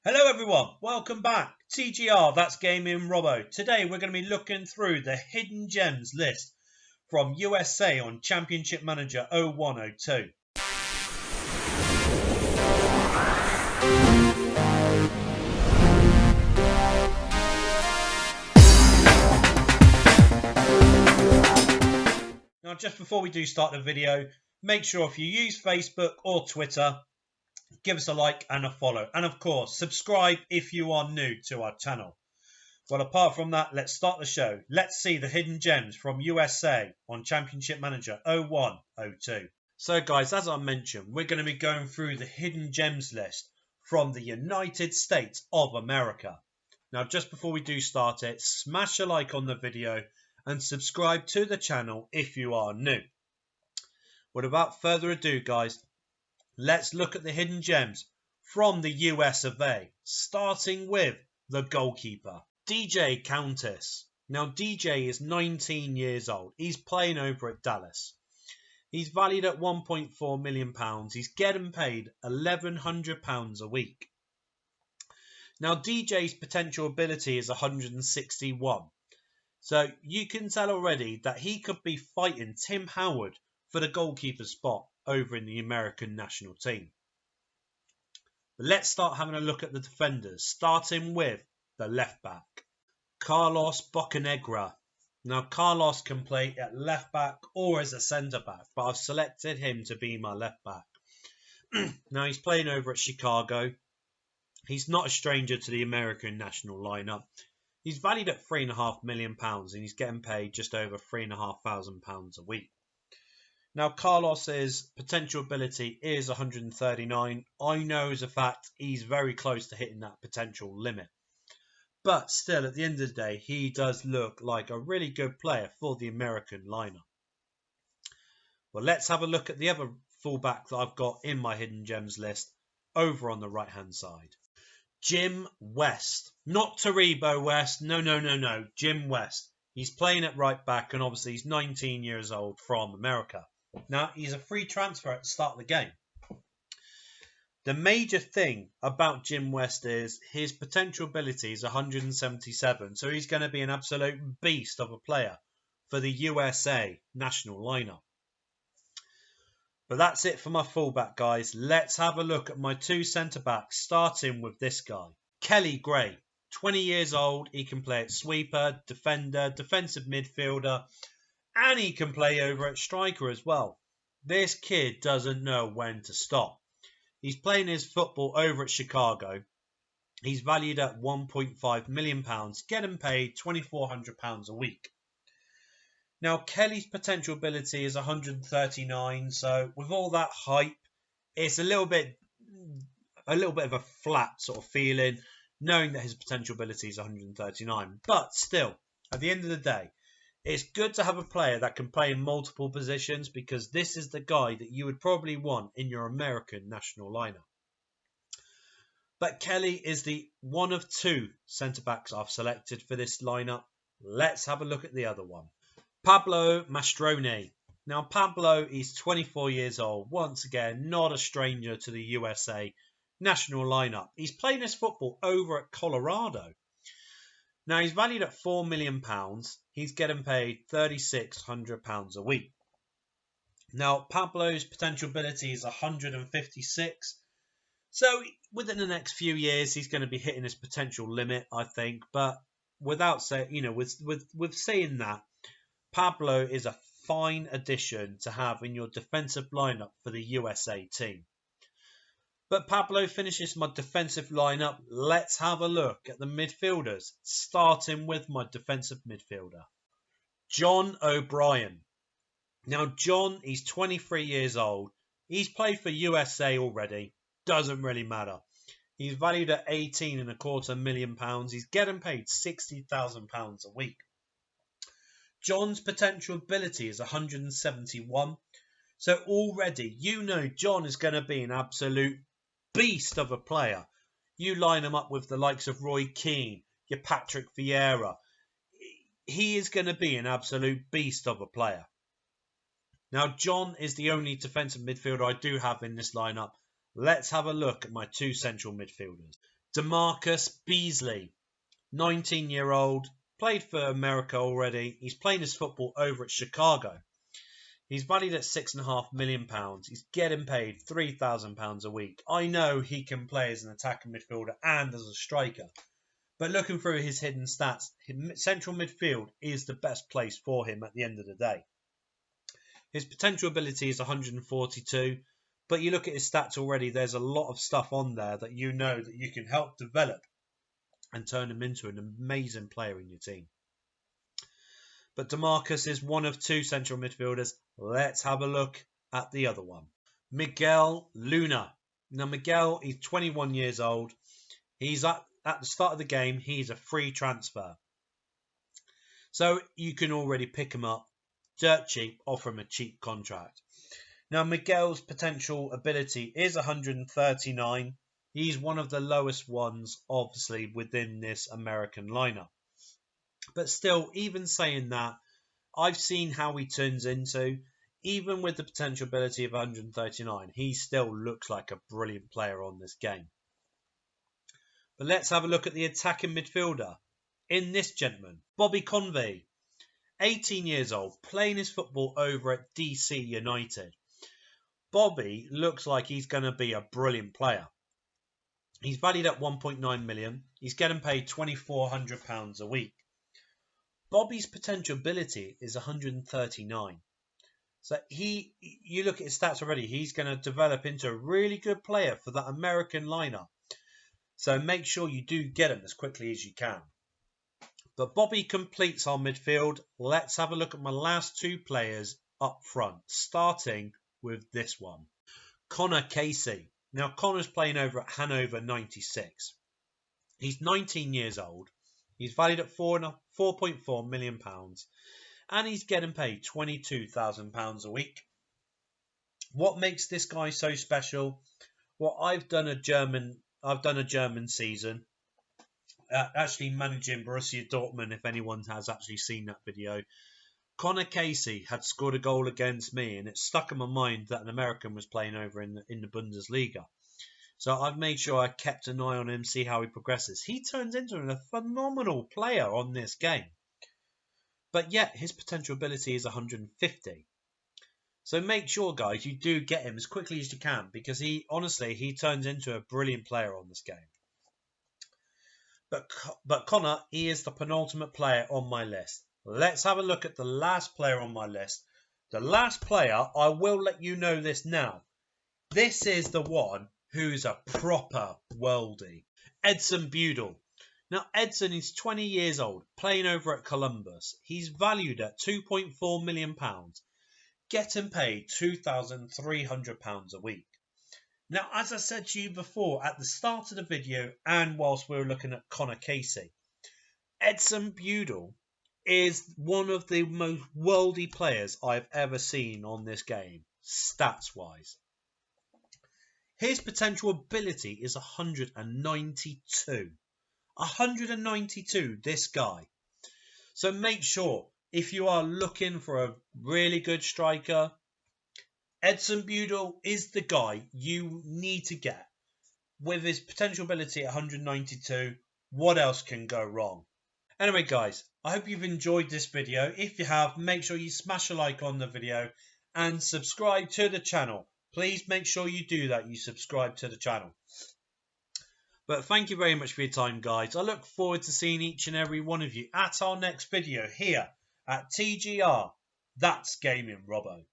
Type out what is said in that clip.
Hello everyone, welcome back. TGR, that's Gaming Robo. Today we're going to be looking through the hidden gems list from USA on Championship Manager 0102. Now just before we do start the video, make sure if you use Facebook or Twitter, give us a like and a follow. And of course, subscribe if you are new to our channel. Well, apart from that, let's start the show. Let's see the hidden gems from USA on Championship Manager 0102. So guys, as I mentioned, we're going to be going through the hidden gems list from the United States of America. Now, just before we do start it, smash a like on the video and subscribe to the channel if you are new. Without further ado, guys, let's look at the hidden gems from the US of A, starting with the goalkeeper, DJ Countess. Now, DJ is 19 years old. He's playing over at Dallas. He's valued at £1.4 million. He's getting paid £1,100 a week. Now, DJ's potential ability is 161. So you can tell already that he could be fighting Tim Howard for the goalkeeper spot over in the American national team. But let's start having a look at the defenders, starting with the left back, Carlos Bocanegra. Now, Carlos can play at left back or as a centre back, but I've selected him to be my left back. Now, he's playing over at Chicago. He's not a stranger to the American national lineup. He's valued at £3.5 million and he's getting paid just over £3,500 a week. Now, Carlos's potential ability is 139. I know as a fact he's very close to hitting that potential limit. But still, at the end of the day, he does look like a really good player for the American lineup. Well, let's have a look at the other fullback that I've got in my hidden gems list over on the right-hand side. Jim West. Not Taribo West. No. Jim West. He's playing at right back and obviously he's 19 years old from America. Now, he's a free transfer at the start of the game. The major thing about Jim West is his potential ability is 177. So he's going to be an absolute beast of a player for the USA national lineup. But that's it for my fullback, guys. Let's have a look at my two centre-backs, starting with this guy. Kelly Gray, 20 years old. He can play at sweeper, defender, defensive midfielder, and he can play over at striker as well. This kid doesn't know when to stop. He's playing his football over at Chicago. He's valued at £1.5 million, getting paid £2,400 a week. Now, Kelly's potential ability is 139, so with all that hype, it's a little bit of a flat sort of feeling, knowing that his potential ability is 139. But still, at the end of the day, it's good to have a player that can play in multiple positions because this is the guy that you would probably want in your American national lineup. But Kelly is the one of two centre-backs I've selected for this lineup. Let's have a look at the other one. Pablo Mastrone. Now, Pablo is 24 years old. Once again, not a stranger to the USA national lineup. He's playing his football over at Colorado. Now, he's valued at £4 million. He's getting paid £3,600 a week. Now, Pablo's potential ability is 156. So, within the next few years, he's going to be hitting his potential limit, I think. But without saying, with saying that, Pablo is a fine addition to have in your defensive lineup for the USA team. But Pablo finishes my defensive lineup. Let's have a look at the midfielders, starting with my defensive midfielder, John O'Brien. Now, John, he's 23 years old. He's played for USA already. Doesn't really matter. He's valued at £18.25 million. He's getting paid £60,000 a week. John's potential ability is 171. So already, John is going to be an absolute beast of a player. You line him up with the likes of Roy Keane, your Patrick Vieira. He is going to be an absolute beast of a player. Now, John is the only defensive midfielder I do have in this lineup. Let's have a look at my two central midfielders. DeMarcus Beasley, 19-year-old, played for America already. He's playing his football over at Chicago. He's valued at £6.5 million. He's getting paid £3,000 a week. I know he can play as an attacking midfielder and as a striker. But looking through his hidden stats, central midfield is the best place for him at the end of the day. His potential ability is 142, but you look at his stats already, there's a lot of stuff on there that you know that you can help develop and turn him into an amazing player in your team. But DeMarcus is one of two central midfielders. Let's have a look at the other one. Miguel Luna. Now Miguel, he's 21 years old. He's at the start of the game, he's a free transfer. So you can already pick him up dirt cheap, offer him a cheap contract. Now Miguel's potential ability is 139. He's one of the lowest ones, obviously, within this American lineup. But still, even saying that, I've seen how he turns into. Even with the potential ability of 139, he still looks like a brilliant player on this game. But let's have a look at the attacking midfielder in this gentleman, Bobby Convey, 18 years old, playing his football over at DC United. Bobby looks like he's going to be a brilliant player. He's valued at 1.9 million. He's getting paid £2,400 a week. Bobby's potential ability is 139. So you look at his stats already, he's going to develop into a really good player for that American lineup. So make sure you do get him as quickly as you can. But Bobby completes our midfield. Let's have a look at my last two players up front, starting with this one, Connor Casey. Now, Connor's playing over at Hanover 96. He's 19 years old. He's valued at £4.4 million. And he's getting paid £22,000 a week. What makes this guy so special? Well, I've done a German season. Actually managing Borussia Dortmund, if anyone has actually seen that video. Connor Casey had scored a goal against me, and it stuck in my mind that an American was playing over in the Bundesliga. So I've made sure I kept an eye on him, see how he progresses. He turns into a phenomenal player on this game. But yet, his potential ability is 150. So make sure, guys, you do get him as quickly as you can, because he turns into a brilliant player on this game. But Connor, he is the penultimate player on my list. Let's have a look at the last player on my list. The last player, I will let you know this now. This is the one who's a proper worldie. Edson Budel. Now, Edson is 20 years old, playing over at Columbus. He's valued at £2.4 million, getting paid £2,300 a week. Now, as I said to you before at the start of the video and whilst we were looking at Connor Casey, Edson Budel is one of the most worldy players I've ever seen on this game, stats-wise. His potential ability is 192. 192, this guy. So make sure, if you are looking for a really good striker, Edson Budel is the guy you need to get. With his potential ability at 192, what else can go wrong? Anyway, guys, I hope you've enjoyed this video. If you have, make sure you smash a like on the video and subscribe to the channel. Please make sure you do that. You subscribe to the channel. But thank you very much for your time, guys. I look forward to seeing each and every one of you at our next video here at TGR. That's Gaming Robo.